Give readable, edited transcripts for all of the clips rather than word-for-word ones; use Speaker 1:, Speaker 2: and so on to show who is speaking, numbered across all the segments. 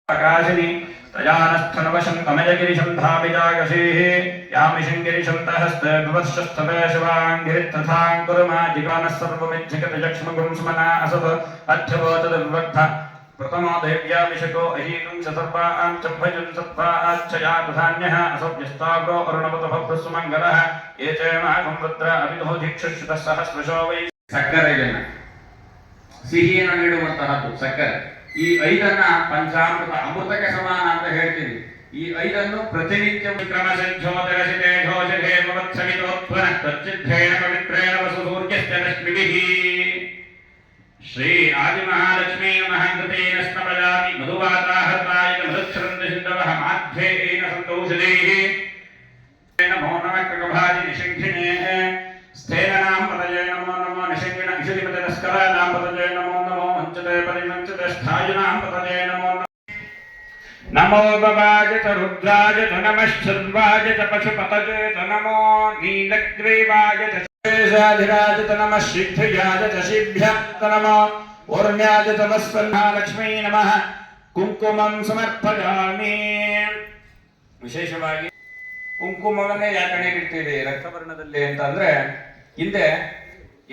Speaker 1: आकाशिनी तयानस्थनवशं तमयगिरिशं धामिजागशीः यामिशङ्गिरिशं तहस्ते विवत्सस्तवे शिवाङ्गिरित्थथां Kuruma जिगानः सर्वमिच्छिकतजक्ष्मगुं स्मना असत् अध्यवोचदविवक्थ प्रथमो देव्याभिषको अहीनं सर्वां च भजन् सत्त्वाच्छया तथान्यः असभ्यस्ताग्रो अरुणवतभप्रसुमङ्गलः ये च माघं रुद्र अभिधो दीक्षुषितः सहस्रशो वै
Speaker 2: ಸಕ್ಕರೆಯನ್ನು ಸಿಹಿಯನ್ನು ನೀಡುವಂತಹದ್ದು ಸಕ್ಕರೆ. ಈ ಐದನ್ನ ಪಂಚಾಮೃತ ಅಮೃತಕ್ಕೆ ಸಮಾನ ಅಂತ ಹೇಳ್ತೀವಿ. ಈ ಐದನ್ನು ಪ್ರತಿನಿತ್ಯ ಶ್ರೀ ಆದಿಮಹಾಲಕ್ಷ್ಮೀ ಮಹಾಂತೇನ ಸ್ತಪಜಾತಿ ಮಧುವಾತಾಹತಾಯ ಮಧುಚ್ಛರಂತ ಸಿಂಧವಃ ಮಾಧ್ಯೇನ ಸಂತೋಷದೇಃ ನಮೋ ನಮಃ ಕಗಭಾಜಿ ನಿಶಂಖಿನೇ ಸ್ಥೇನಾಂ ಪದಜೇ ನಮೋ ನಮೋ ನಿಶಂಗಿಣ ಇಷದಿಪತೆ ನಸ್ಕರಾನಾಂ ಪದಜೇ ನಮೋ ನಮೋ ಮಂಚತೆ ಪರಿಮಂಚತೆ ಸ್ಥಾಯಿನಾಂ ಪದಜೇ ನಮೋ ನಮೋ ಭವಾಯ ಚ ರುದ್ರಾಯ ಚ ನಮಃ ಶರ್ವಾಯ ಚ ಪಶುಪತಜೇ ಚ ನಮೋ ನೀಲಗ್ರೀವಾಯ ಚ ಶೇಷಾಧಿರಾಯ ಚ ನಮಃ ಸಿದ್ಧಯಾಯ ಚ ಶಿಭ್ಯಾಯ ಚ ನಮೋ ಊರ್ಮ್ಯಾಯ ಚ ಮಹಾಲಕ್ಷ್ಮೀ ನಮಃ ಕುಂಕುಮಂ ಸಮರ್ಪಯಾಮಿ. ವಿಶೇಷವಾಗಿ ಕುಂಕುಮವನ್ನೇ ಯಾಕಣೆ ಇಡ್ತೀವಿ ರಕ್ತವರ್ಣದಲ್ಲಿ ಅಂತ ಅಂದ್ರೆ, ಹಿಂದೆ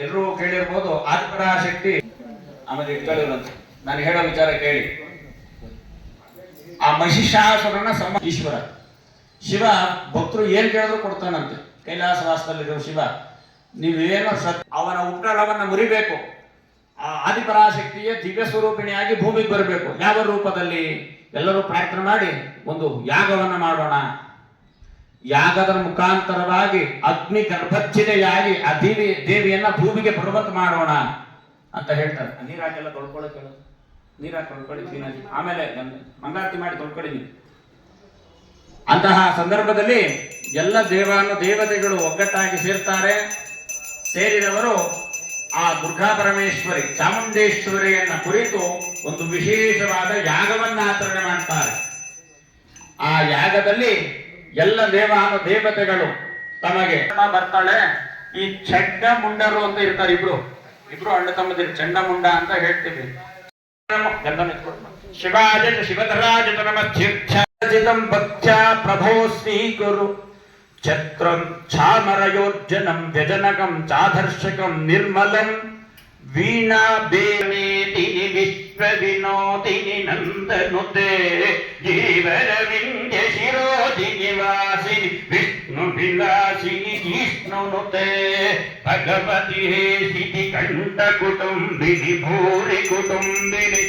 Speaker 2: ಎಲ್ಲರೂ ಕೇಳಿರ್ಬೋದು ಆದಿಪರಾಶಕ್ತಿ ಆಮೇಲೆ ಇಟ್ಕೊಳ್ಳಿರಂತ. ನಾನು ಹೇಳೋ ವಿಚಾರ ಕೇಳಿ. ಆ ಮಹಿಷಾಸುರನ ಈಶ್ವರ ಶಿವ ಭಕ್ತರು ಏನ್ ಕೇಳಿದ್ರು ಕೊಡ್ತಾನಂತೆ. ಕೈಲಾಸವಾಸದಲ್ಲಿರೋ ಶಿವ ನೀವೇನೋ ಅವನ ಉಪಟಳವನ್ನ ಮುರಿಬೇಕು. ಆ ಆದಿಪರಾಶಕ್ತಿಯ ದಿವ್ಯ ಸ್ವರೂಪಿಣಿಯಾಗಿ ಭೂಮಿಗೆ ಬರಬೇಕು. ಯಾವ ರೂಪದಲ್ಲಿ? ಎಲ್ಲರೂ ಪ್ರಾರ್ಥನೆ ಮಾಡಿ ಒಂದು ಯಾಗವನ್ನ ಮಾಡೋಣ. ಯಾಗದ ಮುಖಾಂತರವಾಗಿ ಅಗ್ನಿ ಗರ್ಭಚ್ಛಿದೆಯಾಗಿ ಆ ದೇವಿಯನ್ನ ಭೂಮಿಗೆ ಬರುವಂತ ಮಾಡೋಣ ಅಂತ ಹೇಳ್ತಾರೆ. ನೀರಾಕೆಲ್ಲ ತೊಳ್ಕೊಳ್ಳೋಕೆ ಹೇಳೋದು. ನೀರಾಕಿ ತೊಳ್ಕೊಳ್ಳಿ ಕ್ಲೀನಾಗಿ, ಆಮೇಲೆ ಮಂಗಳಾರತಿ ಮಾಡಿ ತೊಳ್ಕೊಳ್ಳಿ ನೀವು. ಅಂತಹ ಸಂದರ್ಭದಲ್ಲಿ ಎಲ್ಲ ದೇವತೆಗಳು ಒಗ್ಗಟ್ಟಾಗಿ ಸೇರ್ತಾರೆ. ಸೇರಿದವರು ಆ ದುರ್ಗಾ ಪರಮೇಶ್ವರಿ ಚಾಮುಂಡೇಶ್ವರಿಯನ್ನ ಕುರಿತು ಒಂದು ವಿಶೇಷವಾದ ಯಾಗವನ್ನ ಆಚರಣೆ ಮಾಡ್ತಾರೆ. ಆ ಯಾಗದಲ್ಲಿ ಎಲ್ಲ ದೇವತೆಗಳು ತಮಗೆ ಬರ್ತಾಳೆ. ಈ ಚಂಡ ಮುಂಡರು ಅಂತ ಇರ್ತಾರೆ. ಇಬ್ರು ಅಣ್ಣ ತಮ್ಮದಿರು ಚಂಡ ಮುಂಡ ಅಂತ ಹೇಳ್ತೀವಿ. ಶಿವಾಯ ಶಿವಧರಾಜ ನಮಃ ಭಕ್ತ್ಯಾ ಪ್ರಭೋ ಸ್ವೀಕುರು ಛತ್ರಂ ಛಾಮರಯೋರ್ಜನಂ ವ್ಯಜನಕಂ ಚಾಧರ್ಷಕಂ ನಿರ್ಮಲಂ ವೀಣಾ ಬೇಮೇತಿನಿ ವಿಶ್ವ ವಿನೋದಿನಿ ನಂದನುತೆ ಜೀವರವಿಂದ್ಯ ಶಿರೋಧಿನಿ ವಾಸಿನಿ ವಿಷ್ಣು ವಿಲಾಸಿನಿ ಜಿಷ್ಣುನುತೆ ಭಗವತಿ ಹೇ ಸಿಟಿ ಕಂಠ ಕುಟುಂಬಿನಿ ಭೂರಿ ಕುಟುಂಬಿನಿ